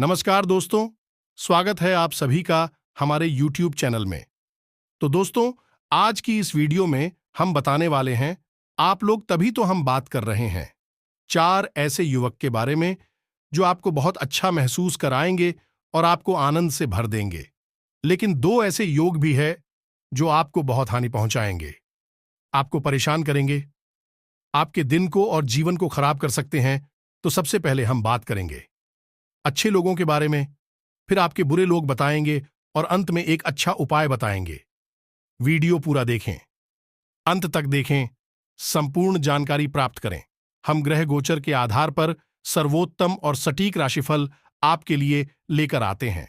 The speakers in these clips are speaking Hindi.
नमस्कार दोस्तों, स्वागत है आप सभी का हमारे YouTube चैनल में। तो दोस्तों, आज की इस वीडियो में हम बताने वाले हैं, आप लोग तभी तो हम बात कर रहे हैं, 4 ऐसे युवक के बारे में जो आपको बहुत अच्छा महसूस कराएंगे और आपको आनंद से भर देंगे। लेकिन 2 ऐसे योग भी है जो आपको बहुत हानि पहुंचाएंगे, आपको परेशान करेंगे, आपके दिन को और जीवन को खराब कर सकते हैं। तो सबसे पहले हम बात करेंगे अच्छे लोगों के बारे में, फिर आपके बुरे लोग बताएंगे और अंत में एक अच्छा उपाय बताएंगे। वीडियो पूरा देखें, अंत तक देखें, संपूर्ण जानकारी प्राप्त करें। हम ग्रह गोचर के आधार पर सर्वोत्तम और सटीक राशिफल आपके लिए लेकर आते हैं।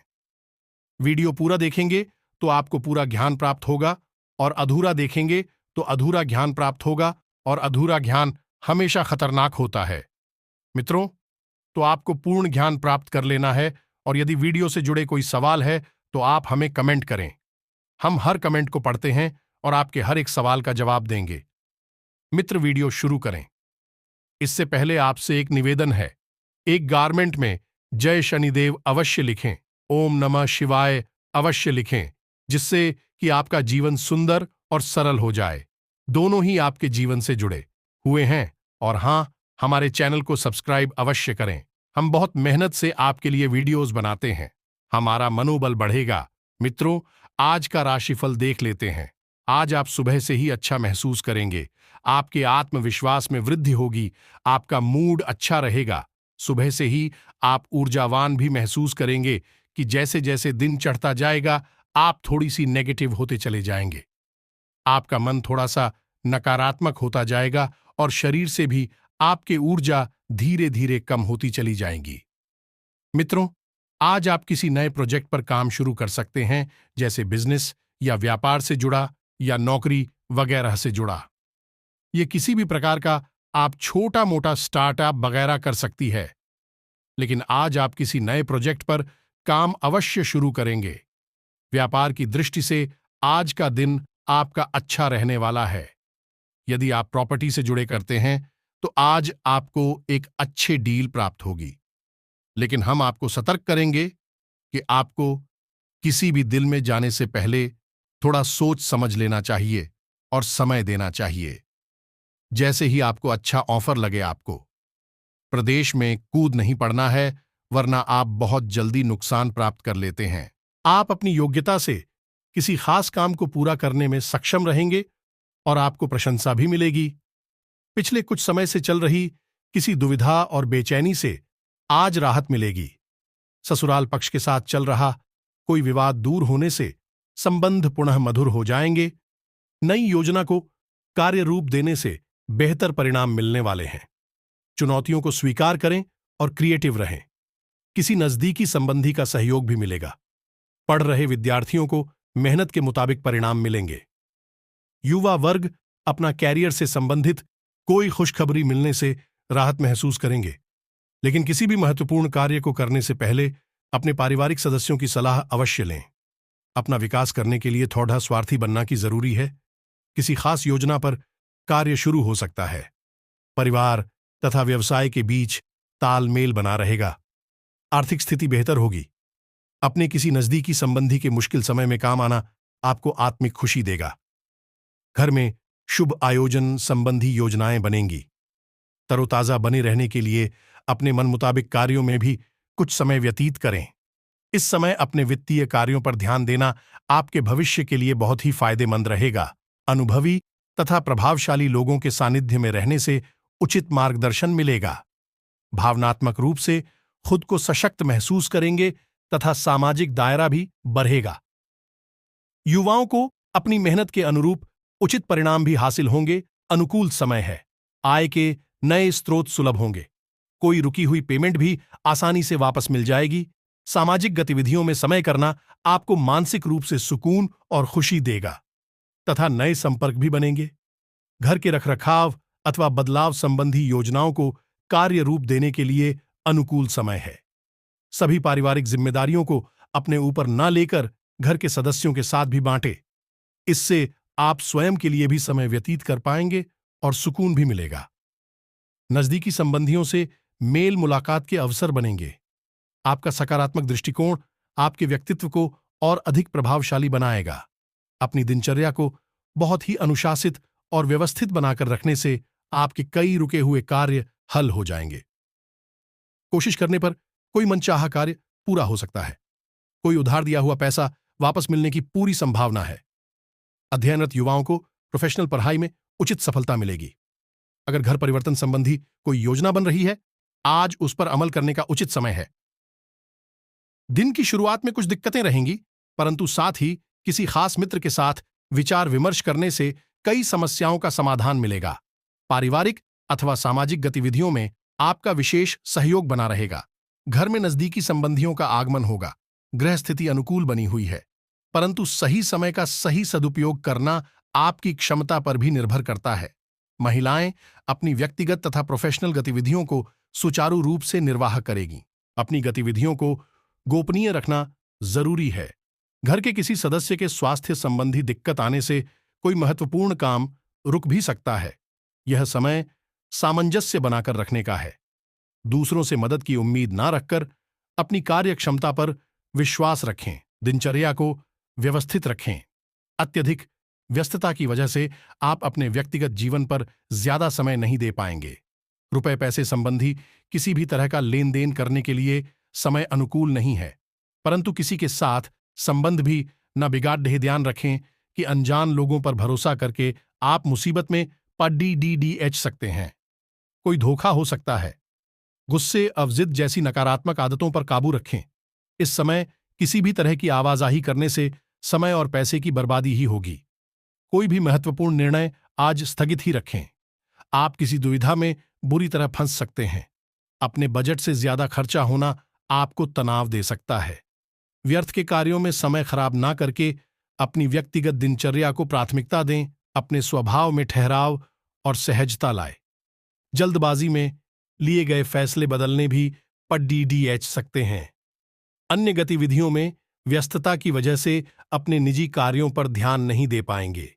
वीडियो पूरा देखेंगे तो आपको पूरा ज्ञान प्राप्त होगा और अधूरा देखेंगे तो अधूरा ज्ञान प्राप्त होगा, और अधूरा ज्ञान हमेशा खतरनाक होता है। मित्रों, तो आपको पूर्ण ज्ञान प्राप्त कर लेना है, और यदि वीडियो से जुड़े कोई सवाल है तो आप हमें कमेंट करें। हम हर कमेंट को पढ़ते हैं और आपके हर एक सवाल का जवाब देंगे। मित्र, वीडियो शुरू करें। इससे पहले आपसे एक निवेदन है, एक गारमेंट में जय शनिदेव अवश्य लिखें, ओम नमः शिवाय अवश्य लिखें, जिससे कि आपका जीवन सुंदर और सरल हो जाए। दोनों ही आपके जीवन से जुड़े हुए हैं। और हां, हमारे चैनल को सब्सक्राइब अवश्य करें। हम बहुत मेहनत से आपके लिए वीडियोस बनाते हैं, हमारा मनोबल बढ़ेगा। मित्रों, आज का राशिफल देख लेते हैं। आज आप सुबह से ही अच्छा महसूस करेंगे, आपके आत्मविश्वास में वृद्धि होगी, आपका मूड अच्छा रहेगा। सुबह से ही आप ऊर्जावान भी महसूस करेंगे कि जैसे जैसे दिन चढ़ता जाएगा आप थोड़ी सी नेगेटिव होते चले जाएंगे। आपका मन थोड़ा सा नकारात्मक होता जाएगा और शरीर से भी आपकी ऊर्जा धीरे धीरे कम होती चली जाएगी। मित्रों, आज आप किसी नए प्रोजेक्ट पर काम शुरू कर सकते हैं, जैसे बिजनेस या व्यापार से जुड़ा या नौकरी वगैरह से जुड़ा। ये किसी भी प्रकार का आप छोटा मोटा स्टार्टअप वगैरह कर सकती है। लेकिन आज आप किसी नए प्रोजेक्ट पर काम अवश्य शुरू करेंगे। व्यापार की दृष्टि से आज का दिन आपका अच्छा रहने वाला है। यदि आप प्रॉपर्टी से जुड़े करते हैं तो आज आपको एक अच्छी डील प्राप्त होगी। लेकिन हम आपको सतर्क करेंगे कि आपको किसी भी दिल में जाने से पहले थोड़ा सोच समझ लेना चाहिए और समय देना चाहिए। जैसे ही आपको अच्छा ऑफर लगे, आपको प्रदेश में कूद नहीं पड़ना है, वरना आप बहुत जल्दी नुकसान प्राप्त कर लेते हैं। आप अपनी योग्यता से किसी खास काम को पूरा करने में सक्षम रहेंगे और आपको प्रशंसा भी मिलेगी। पिछले कुछ समय से चल रही किसी दुविधा और बेचैनी से आज राहत मिलेगी। ससुराल पक्ष के साथ चल रहा कोई विवाद दूर होने से संबंध पुनः मधुर हो जाएंगे। नई योजना को कार्य रूप देने से बेहतर परिणाम मिलने वाले हैं। चुनौतियों को स्वीकार करें और क्रिएटिव रहें। किसी नजदीकी संबंधी का सहयोग भी मिलेगा। पढ़ रहे विद्यार्थियों को मेहनत के मुताबिक परिणाम मिलेंगे। युवा वर्ग अपना कैरियर से संबंधित कोई खुशखबरी मिलने से राहत महसूस करेंगे। लेकिन किसी भी महत्वपूर्ण कार्य को करने से पहले अपने पारिवारिक सदस्यों की सलाह अवश्य लें। अपना विकास करने के लिए थोड़ा स्वार्थी बनना की जरूरी है। किसी खास योजना पर कार्य शुरू हो सकता है। परिवार तथा व्यवसाय के बीच तालमेल बना रहेगा। आर्थिक स्थिति बेहतर होगी। अपने किसी नजदीकी संबंधी के मुश्किल समय में काम आना आपको आत्मिक खुशी देगा। घर में शुभ आयोजन संबंधी योजनाएं बनेंगी। तरोताजा बने रहने के लिए अपने मन मुताबिक कार्यों में भी कुछ समय व्यतीत करें। इस समय अपने वित्तीय कार्यों पर ध्यान देना आपके भविष्य के लिए बहुत ही फायदेमंद रहेगा। अनुभवी तथा प्रभावशाली लोगों के सानिध्य में रहने से उचित मार्गदर्शन मिलेगा। भावनात्मक रूप से खुद को सशक्त महसूस करेंगे तथा सामाजिक दायरा भी बढ़ेगा। युवाओं को अपनी मेहनत के अनुरूप उचित परिणाम भी हासिल होंगे। अनुकूल समय है। आय के नए स्रोत सुलभ होंगे। कोई रुकी हुई पेमेंट भी आसानी से वापस मिल जाएगी। सामाजिक गतिविधियों में समय करना आपको मानसिक रूप से सुकून और खुशी देगा तथा नए संपर्क भी बनेंगे। घर के रखरखाव अथवा बदलाव संबंधी योजनाओं को कार्य रूप देने के लिए अनुकूल समय है। सभी पारिवारिक जिम्मेदारियों को अपने ऊपर न लेकर घर के सदस्यों के साथ भी बांटें। इससे आप स्वयं के लिए भी समय व्यतीत कर पाएंगे और सुकून भी मिलेगा। नजदीकी संबंधियों से मेल मुलाकात के अवसर बनेंगे। आपका सकारात्मक दृष्टिकोण आपके व्यक्तित्व को और अधिक प्रभावशाली बनाएगा। अपनी दिनचर्या को बहुत ही अनुशासित और व्यवस्थित बनाकर रखने से आपके कई रुके हुए कार्य हल हो जाएंगे। कोशिश करने पर कोई मनचाहा कार्य पूरा हो सकता है। कोई उधार दिया हुआ पैसा वापस मिलने की पूरी संभावना है। अध्ययनरत युवाओं को प्रोफेशनल पढ़ाई में उचित सफलता मिलेगी। अगर घर परिवर्तन संबंधी कोई योजना बन रही है, आज उस पर अमल करने का उचित समय है। दिन की शुरुआत में कुछ दिक्कतें रहेंगी, परंतु साथ ही किसी खास मित्र के साथ विचार विमर्श करने से कई समस्याओं का समाधान मिलेगा। पारिवारिक अथवा सामाजिक गतिविधियों में आपका विशेष सहयोग बना रहेगा। घर में नजदीकी संबंधियों का आगमन होगा। गृह स्थिति अनुकूल बनी हुई है, परंतु सही समय का सही सदुपयोग करना आपकी क्षमता पर भी निर्भर करता है। महिलाएं अपनी व्यक्तिगत तथा प्रोफेशनल गतिविधियों को सुचारू रूप से निर्वाह करेगी। अपनी गतिविधियों को गोपनीय रखना जरूरी है। घर के किसी सदस्य के स्वास्थ्य संबंधी दिक्कत आने से कोई महत्वपूर्ण काम रुक भी सकता है। यह समय सामंजस्य बनाकर रखने का है। दूसरों से मदद की उम्मीद ना रखकर अपनी कार्य क्षमता पर विश्वास रखें। दिनचर्या को व्यवस्थित रखें। अत्यधिक व्यस्तता की वजह से आप अपने व्यक्तिगत जीवन पर ज्यादा समय नहीं दे पाएंगे। रुपए पैसे संबंधी किसी भी तरह का लेन देन करने के लिए समय अनुकूल नहीं है, परंतु किसी के साथ संबंध भी न बिगाड़। ध्यान रखें कि अनजान लोगों पर भरोसा करके आप मुसीबत में पड़ सकते हैं। कोई धोखा हो सकता है। गुस्से अवजिद जैसी नकारात्मक आदतों पर काबू रखें। इस समय किसी भी तरह की आवाजाही करने से समय और पैसे की बर्बादी ही होगी। कोई भी महत्वपूर्ण निर्णय आज स्थगित ही रखें। आप किसी दुविधा में बुरी तरह फंस सकते हैं। अपने बजट से ज्यादा खर्चा होना आपको तनाव दे सकता है। व्यर्थ के कार्यों में समय खराब ना करके अपनी व्यक्तिगत दिनचर्या को प्राथमिकता दें। अपने स्वभाव में ठहराव और सहजता लाएं। जल्दबाजी में लिए गए फैसले बदलने भी पड़ सकते हैं। अन्य गतिविधियों में व्यस्तता की वजह से अपने निजी कार्यों पर ध्यान नहीं दे पाएंगे,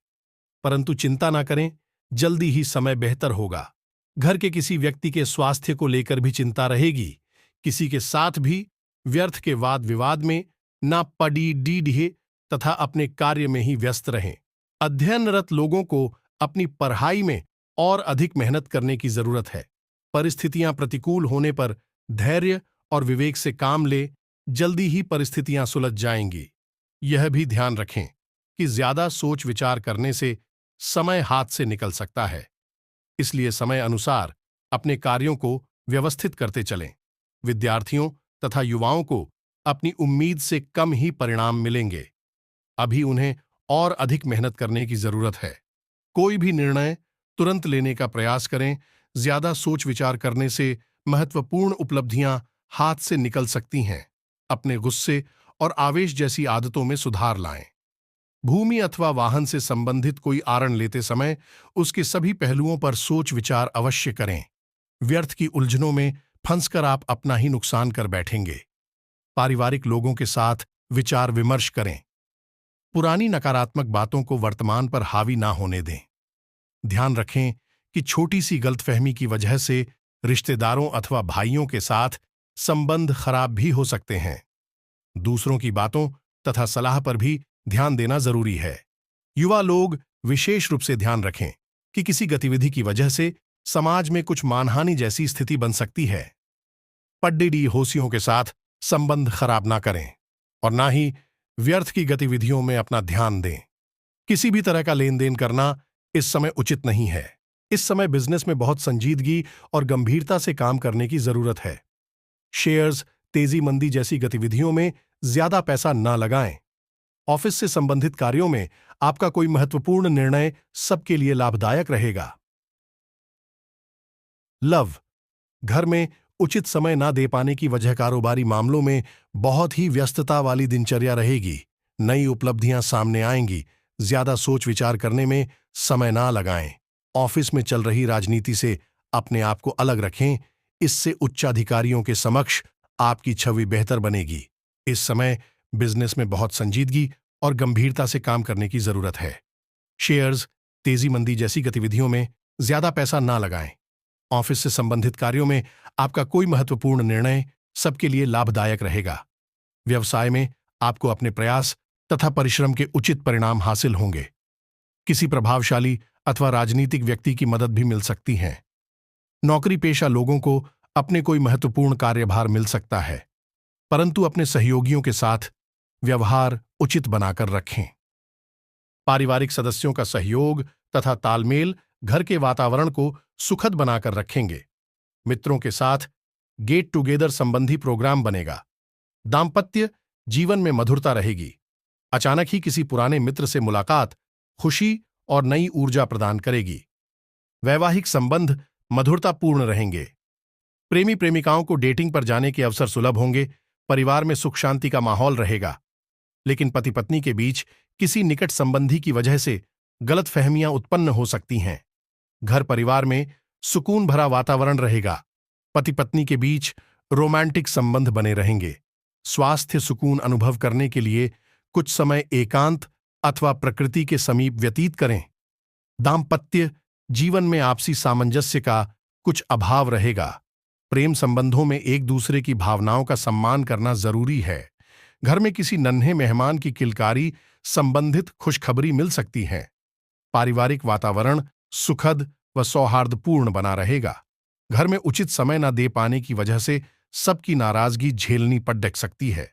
परंतु चिंता ना करें, जल्दी ही समय बेहतर होगा। घर के किसी व्यक्ति के स्वास्थ्य को लेकर भी चिंता रहेगी। किसी के साथ भी व्यर्थ के वाद विवाद में ना पड़ी तथा अपने कार्य में ही व्यस्त रहें। अध्ययनरत लोगों को अपनी पढ़ाई में और अधिक मेहनत करने की जरूरत है। परिस्थितियां प्रतिकूल होने पर धैर्य और विवेक से काम ले, जल्दी ही परिस्थितियां सुलझ जाएंगी। यह भी ध्यान रखें कि ज्यादा सोच विचार करने से समय हाथ से निकल सकता है, इसलिए समय अनुसार अपने कार्यों को व्यवस्थित करते चलें। विद्यार्थियों तथा युवाओं को अपनी उम्मीद से कम ही परिणाम मिलेंगे। अभी उन्हें और अधिक मेहनत करने की जरूरत है। कोई भी निर्णय तुरंत लेने का प्रयास करें। ज्यादा सोच विचार करने से महत्वपूर्ण उपलब्धियां हाथ से निकल सकती हैं। अपने गुस्से और आवेश जैसी आदतों में सुधार लाएं। भूमि अथवा वाहन से संबंधित कोई आरण लेते समय उसके सभी पहलुओं पर सोच विचार अवश्य करें। व्यर्थ की उलझनों में फंसकर आप अपना ही नुकसान कर बैठेंगे। पारिवारिक लोगों के साथ विचार विमर्श करें। पुरानी नकारात्मक बातों को वर्तमान पर हावी ना होने दें। ध्यान रखें कि छोटी सी गलतफहमी की वजह से रिश्तेदारों अथवा भाइयों के साथ संबंध खराब भी हो सकते हैं। दूसरों की बातों तथा सलाह पर भी ध्यान देना जरूरी है। युवा लोग विशेष रूप से ध्यान रखें कि किसी गतिविधि की वजह से समाज में कुछ मानहानि जैसी स्थिति बन सकती है। पड्डी होशियों के साथ संबंध खराब ना करें और ना ही व्यर्थ की गतिविधियों में अपना ध्यान दें। किसी भी तरह का लेन देन करना इस समय उचित नहीं है। इस समय बिजनेस में बहुत संजीदगी और गंभीरता से काम करने की जरूरत है। शेयर्स, तेजी मंदी जैसी गतिविधियों में ज्यादा पैसा न लगाएं। ऑफिस से संबंधित कार्यों में आपका कोई महत्वपूर्ण निर्णय सबके लिए लाभदायक रहेगा। लव, घर में उचित समय ना दे पाने की वजह कारोबारी मामलों में बहुत ही व्यस्तता वाली दिनचर्या रहेगी। नई उपलब्धियां सामने आएंगी। ज्यादा सोच विचार करने में समय ना लगाएं। ऑफिस में चल रही राजनीति से अपने आप को अलग रखें। इससे उच्चाधिकारियों के समक्ष आपकी छवि बेहतर बनेगी। इस समय बिजनेस में बहुत संजीदगी और गंभीरता से काम करने की जरूरत है। शेयर्स, तेजी मंदी जैसी गतिविधियों में ज्यादा पैसा ना लगाएं। ऑफिस से संबंधित कार्यों में आपका कोई महत्वपूर्ण निर्णय सबके लिए लाभदायक रहेगा। व्यवसाय में आपको अपने प्रयास तथा परिश्रम के उचित परिणाम हासिल होंगे। किसी प्रभावशाली अथवा राजनीतिक व्यक्ति की मदद भी मिल सकती है। नौकरी पेशा लोगों को अपने कोई महत्वपूर्ण कार्यभार मिल सकता है, परंतु अपने सहयोगियों के साथ व्यवहार उचित बनाकर रखें। पारिवारिक सदस्यों का सहयोग तथा तालमेल घर के वातावरण को सुखद बनाकर रखेंगे। मित्रों के साथ गेट टुगेदर संबंधी प्रोग्राम बनेगा। दाम्पत्य जीवन में मधुरता रहेगी। अचानक ही किसी पुराने मित्र से मुलाकात खुशी और नई ऊर्जा प्रदान करेगी। वैवाहिक संबंध मधुरतापूर्ण रहेंगे। प्रेमी प्रेमिकाओं को डेटिंग पर जाने के अवसर सुलभ होंगे। परिवार में सुख शांति का माहौल रहेगा, लेकिन पति पत्नी के बीच किसी निकट संबंधी की वजह से गलतफहमियां उत्पन्न हो सकती हैं। घर परिवार में सुकून भरा वातावरण रहेगा। पति पत्नी के बीच रोमांटिक संबंध बने रहेंगे। स्वास्थ्य सुकून अनुभव करने के लिए कुछ समय एकांत अथवा प्रकृति के समीप व्यतीत करें। दाम्पत्य जीवन में आपसी सामंजस्य का कुछ अभाव रहेगा। प्रेम संबंधों में एक दूसरे की भावनाओं का सम्मान करना जरूरी है। घर में किसी नन्हे मेहमान की किलकारी संबंधित खुशखबरी मिल सकती है। पारिवारिक वातावरण सुखद व सौहार्दपूर्ण बना रहेगा। घर में उचित समय न दे पाने की वजह से सबकी नाराजगी झेलनी पड़ सकती है।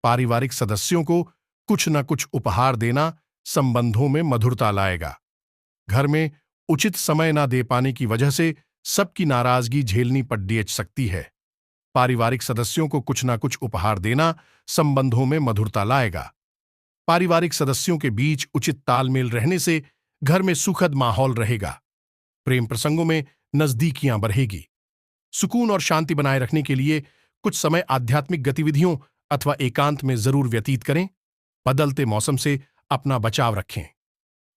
पारिवारिक सदस्यों को कुछ न कुछ उपहार देना संबंधों में मधुरता लाएगा। घर में उचित समय न दे पाने की वजह से सबकी नाराजगी झेलनी पड़ सकती है। पारिवारिक सदस्यों को कुछ न कुछ उपहार देना संबंधों में मधुरता लाएगा। पारिवारिक सदस्यों के बीच उचित तालमेल रहने से घर में सुखद माहौल रहेगा। प्रेम प्रसंगों में नजदीकियां बढ़ेगी। सुकून और शांति बनाए रखने के लिए कुछ समय आध्यात्मिक गतिविधियों अथवा एकांत में जरूर व्यतीत करें। बदलते मौसम से अपना बचाव रखें।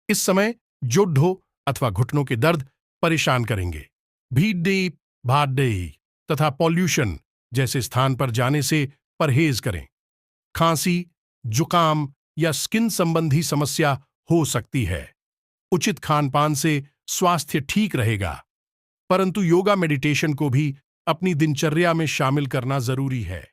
इस समय जोड़ों अथवा घुटनों के दर्द परेशान करेंगे। भीड़ भाड़ तथा पॉल्यूशन जैसे स्थान पर जाने से परहेज करें। खांसी, जुकाम या स्किन संबंधी समस्या हो सकती है। उचित खानपान से स्वास्थ्य ठीक रहेगा, परंतु योगा मेडिटेशन को भी अपनी दिनचर्या में शामिल करना जरूरी है।